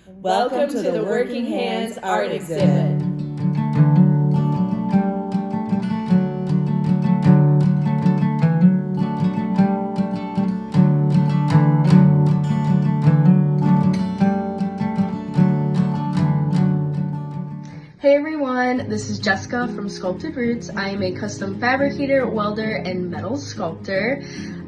Welcome to the Working Hands Art Exhibit. Hey everyone, this is Jessica from Sculpted Roots. I am a custom fabricator, welder, and metal sculptor.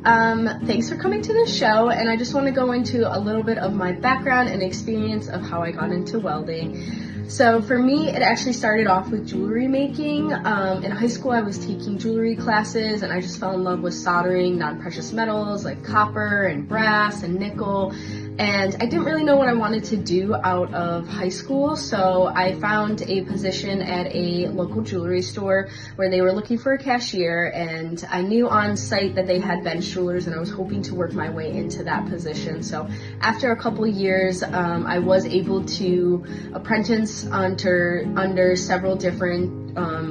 Thanks for coming to the show, and I just want to go into a little bit of my background and experience of how I got into welding. So for me, it actually started off with jewelry making. In high school, I was taking jewelry classes, and I just fell in love with soldering non-precious metals like copper and brass and nickel. And I didn't really know what I wanted to do out of high school, so I found a position at a local jewelry store where they were looking for a cashier, and I knew on site that they had bench jewelers, and I was hoping to work my way into that position. So after a couple of years, I was able to apprentice under several different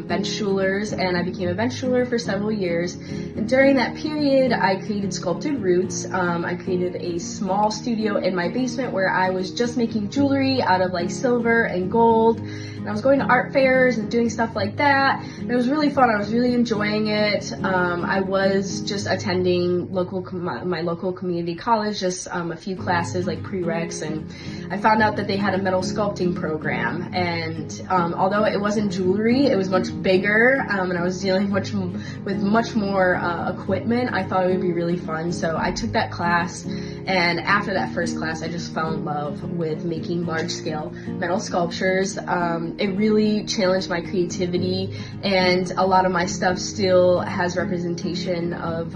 bench jewelers, and I became a bench jeweler for several years. And during that period, I created Sculpted Roots. I created a small studio in my basement where I was just making jewelry out of like silver and gold. And I was going to art fairs and doing stuff like that. And it was really fun. I was really enjoying it. I was just attending my local community college, just a few classes like prereqs, and I found out that they had a metal sculpting program. And although it wasn't jewelry, it was much bigger, and I was dealing with much more equipment. I thought it would be really fun, so I took that class. And after that first class, I just fell in love with making large-scale metal sculptures. It really challenged my creativity, and a lot of my stuff still has representation of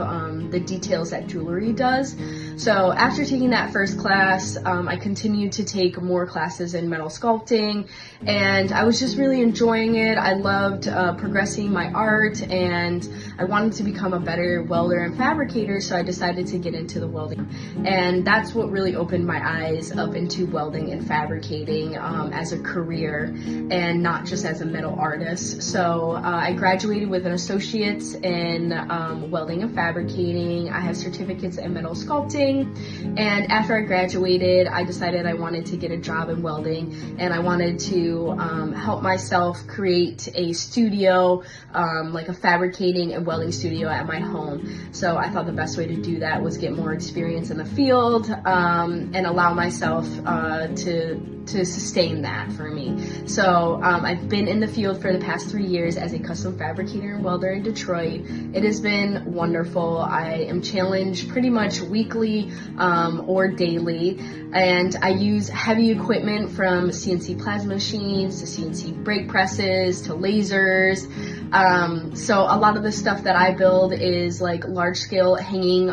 the details that jewelry does. So after taking that first class, I continued to take more classes in metal sculpting, and I was just really enjoying it. I loved progressing my art, and I wanted to become a better welder and fabricator, so I decided to get into the welding. And that's what really opened my eyes up into welding and fabricating as a career, and not just as a metal artist. So I graduated with an associate's in welding and fabricating. I have certificates in metal sculpting. And after I graduated, I decided I wanted to get a job in welding, and I wanted to help myself create a studio, like a fabricating and welding studio at my home. So I thought the best way to do that was get more experience in the field and allow myself to sustain that for me. So I've been in the field for the past 3 years as a custom fabricator and welder in Detroit. It has been wonderful. I am challenged pretty much weekly or daily, and I use heavy equipment from CNC plasma machines to CNC brake presses to lasers. So a lot of the stuff that I build is like large scale hanging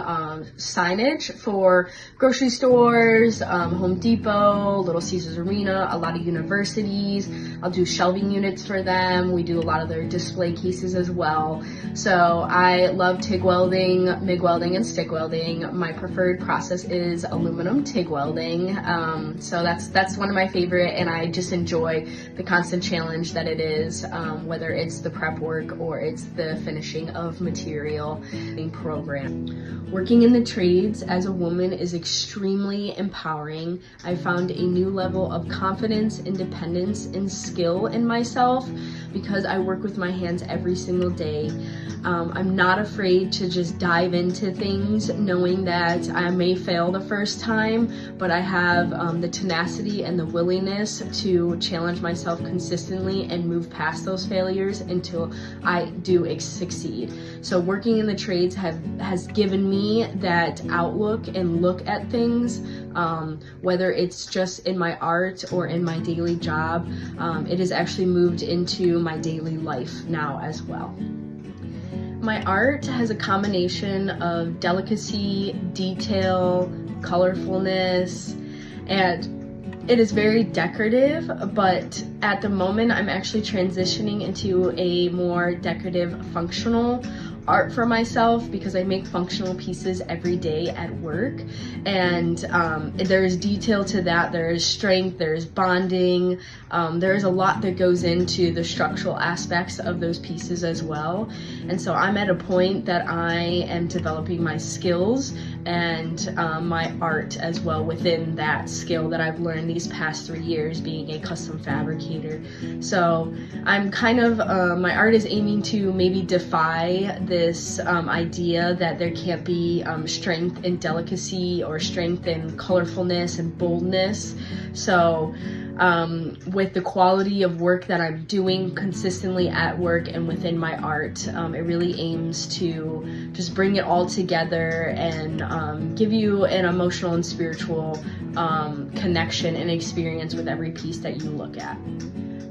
signage for grocery stores, Home Depot, Little Caesars Arena, a lot of universities. I'll do shelving units for them. We do a lot of their display cases as well. So I love TIG welding, MIG welding, and stick welding. My preferred process is aluminum TIG welding. So that's one of my favorite, and I just enjoy the constant challenge that it is, whether it's the prep work or it's the finishing of material program. Working in the trades as a woman is extremely empowering. I found a new level of confidence, independence, and skill in myself because I work with my hands every single day. I'm not afraid to just dive into things knowing that I may fail the first time, but I have the tenacity and the willingness to challenge myself consistently and move past those failures until I do succeed. So working in the trades has given me that outlook and look at things, whether it's just in my art or in my daily job. It has actually moved into my daily life now as well. My art has a combination of delicacy, detail, colorfulness, and it is very decorative, but at the moment I'm actually transitioning into a more decorative functional art for myself because I make functional pieces every day at work, and there's detail to that. There's strength, there's bonding, there's a lot that goes into the structural aspects of those pieces as well. And so I'm at a point that I am developing my skills and my art as well within that skill that I've learned these past 3 years being a custom fabricator. So I'm kind of, my art is aiming to maybe defy this idea that there can't be strength and delicacy or strength and colorfulness and boldness. So with the quality of work that I'm doing consistently at work and within my art, it really aims to just bring it all together and give you an emotional and spiritual connection and experience with every piece that you look at.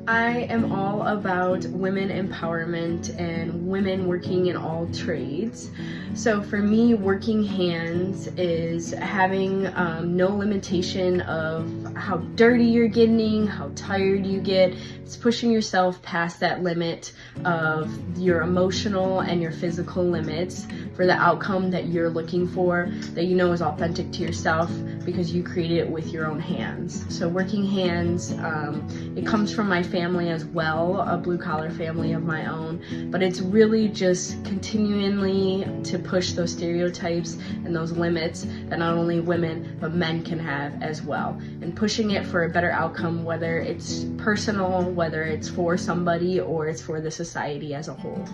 I am all about women empowerment and women working in all trades. So for me, working hands is having no limitation of how dirty you're getting, how tired you get. It's pushing yourself past that limit of your emotional and your physical limits for the outcome that you're looking for, that you know is authentic to yourself because you created it with your own hands. So working hands, it comes from my family as well, a blue collar family of my own, but it's really just continually to push those stereotypes and those limits that not only women but men can have as well, and pushing it for a better outcome, whether it's personal, whether it's for somebody or it's for the society as a whole.